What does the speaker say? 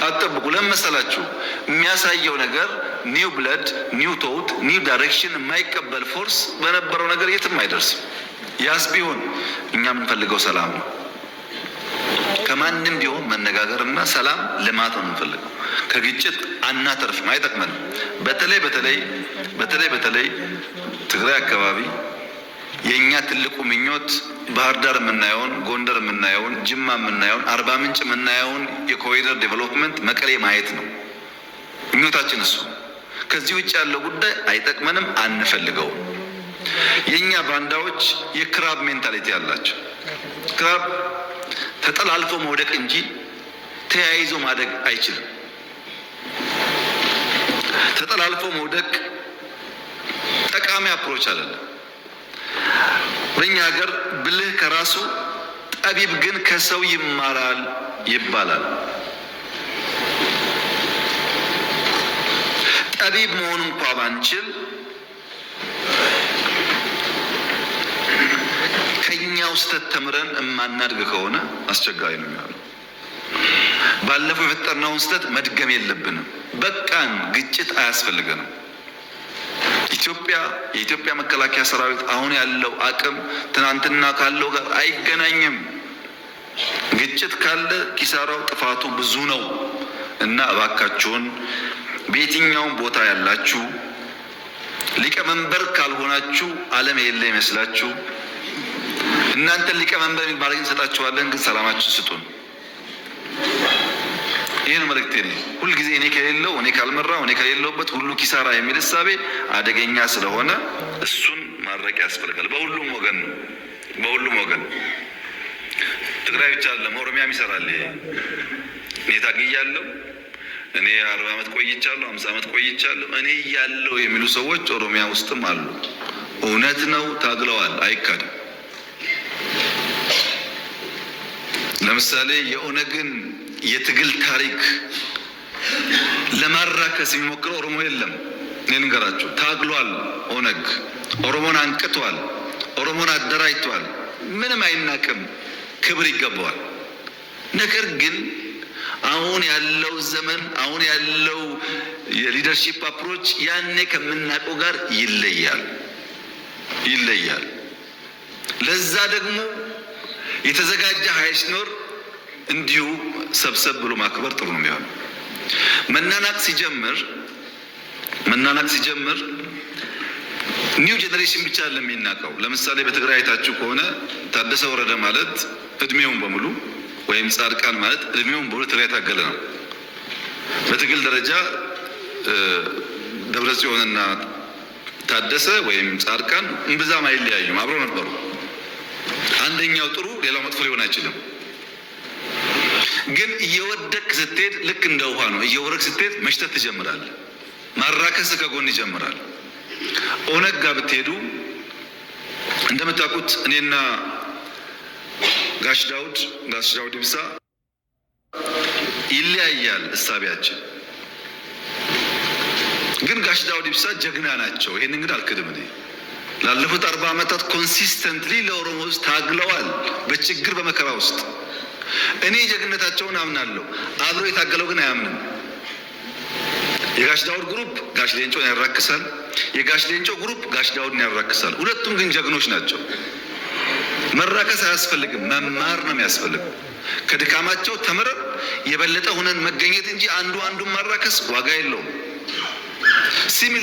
አትጠብቁ። ለመሰላችሁ የሚያሳየው ነገር ኒው ብለድ፣ ኒው ቶት፣ ኒው ዳይሬክሽን የማይቀበል ፎርስ በነበረው ነገር የትም አይደርስም። ያስ ቢሆን እኛ የምንፈልገው ሰላም ነው። ከማንም ቢሆን መነጋገርና ሰላም ልማት ነው የምንፈልገው። ከግጭት አናተርፍም፣ አይጠቅመንም። በተለይ ትግራይ አካባቢ የኛ ትልቁ ምኞት ባህር ዳር የምናየውን፣ ጎንደር የምናየውን፣ ጅማ የምናየውን፣ አርባ ምንጭ የምናየውን የኮሪደር ዴቨሎፕመንት መቀሌ ማየት ነው ምኞታችን እሱ። ከዚህ ውጭ ያለው ጉዳይ አይጠቅመንም፣ አንፈልገውም። የኛ ባንዳዎች የክራብ ሜንታሊቲ ያላቸው፣ ክራብ ተጠላልፎ መውደቅ እንጂ ተያይዞ ማደግ አይችልም። ተጠላልፎ መውደቅ ጠቃሚ አፕሮች አይደለም። በእኛ ሀገር ብልህ ከራሱ ጠቢብ ግን ከሰው ይማራል ይባላል። ጠቢብ መሆን እንኳ ባንችል ከኛው ስህተት ተምረን የማናድግ ከሆነ አስቸጋሪ ነው የሚሆነው። ባለፈው የፈጠርነውን ስህተት መድገም የለብንም። በቃን፣ ግጭት አያስፈልገንም። የኢትዮጵያ መከላከያ ሰራዊት አሁን ያለው አቅም ትናንትና ካለው ጋር አይገናኝም። ግጭት ካለ ኪሳራው፣ ጥፋቱ ብዙ ነው እና እባካችሁን በየትኛውም ቦታ ያላችሁ ሊቀመንበር ካልሆናችሁ ዓለም የለ ይመስላችሁ። እናንተን ሊቀመንበር የሚል ማድረግ እንሰጣችኋለን፣ ግን ሰላማችን ስጡን። ይህን መልእክቴ ነው። ሁልጊዜ እኔ ከሌለው፣ እኔ ካልመራው፣ እኔ ከሌለውበት ሁሉ ኪሳራ የሚል እሳቤ አደገኛ ስለሆነ እሱን ማድረቅ ያስፈልጋል። በሁሉም ወገን ነው፣ በሁሉም ወገን። ትግራይ ብቻ አይደለም፣ ኦሮሚያም ይሰራል። እኔ ታግያለሁ፣ እኔ 40 ዓመት ቆይቻለሁ፣ 50 ዓመት ቆይቻለሁ፣ እኔ ያለው የሚሉ ሰዎች ኦሮሚያ ውስጥም አሉ። እውነት ነው፣ ታግለዋል፣ አይካድም። ለምሳሌ የኦነግን የትግል ታሪክ ለማራከስ የሚሞክረው ኦሮሞ የለም። እኔ ልንገራችሁ፣ ታግሏል። ኦነግ ኦሮሞን አንቅቷል፣ ኦሮሞን አደራጅቷል። ምንም አይናቅም፣ ክብር ይገባዋል። ነገር ግን አሁን ያለው ዘመን፣ አሁን ያለው የሊደርሺፕ አፕሮች ያኔ ከምናውቀው ጋር ይለያል። ለዛ ደግሞ የተዘጋጀ ኃይል ሲኖር እንዲሁ ሰብሰብ ብሎ ማክበር ጥሩ ነው የሚሆነው። መናናቅ ሲጀምር ኒው ጄኔሬሽን ብቻ ለሚናቀው። ለምሳሌ በትግራይ አይታችሁ ከሆነ ታደሰ ወረደ ማለት እድሜውን በሙሉ ወይም ጻድቃን ማለት እድሜውን በሙሉ ትግራይ ታገለ ነው። በትግል ደረጃ ደብረጽዮንና ታደሰ ወይም ጻድቃን እምብዛም አይለያዩም፣ አብረው ነበሩ። አንደኛው ጥሩ ሌላው መጥፎ ሊሆን አይችልም። ግን እየወደቅ ስትሄድ ልክ እንደ ውሃ ነው። እየወረቅ ስትሄድ መሽተት ትጀምራለህ። ማራከስ ከጎን ይጀምራል። ኦነግ ጋር ብትሄዱ እንደምታውቁት እኔና ጋሽ ዳውድ ኢብሳ ይለያያል እሳቢያችን። ግን ጋሽ ዳውድ ኢብሳ ጀግና ናቸው። ይሄን እንግዲህ አልክድም። እኔ ላለፉት 40 ዓመታት ኮንሲስተንትሊ ለኦሮሞ ውስጥ ታግለዋል፣ በችግር በመከራ ውስጥ። እኔ ጀግነታቸውን አምናለሁ። አብሮ የታገለው ግን አያምንም። የጋሽ ዳውድ ግሩፕ ጋሽ ሌንጮን ያራክሳል፣ የጋሽ ሌንጮ ግሩፕ ጋሽ ዳውድን ያራክሳል። ሁለቱም ግን ጀግኖች ናቸው። መራከስ አያስፈልግም፣ መማር ነው የሚያስፈልገው። ከድካማቸው ተምረን የበለጠ ሆነን መገኘት እንጂ አንዱን ማራከስ ዋጋ የለውም።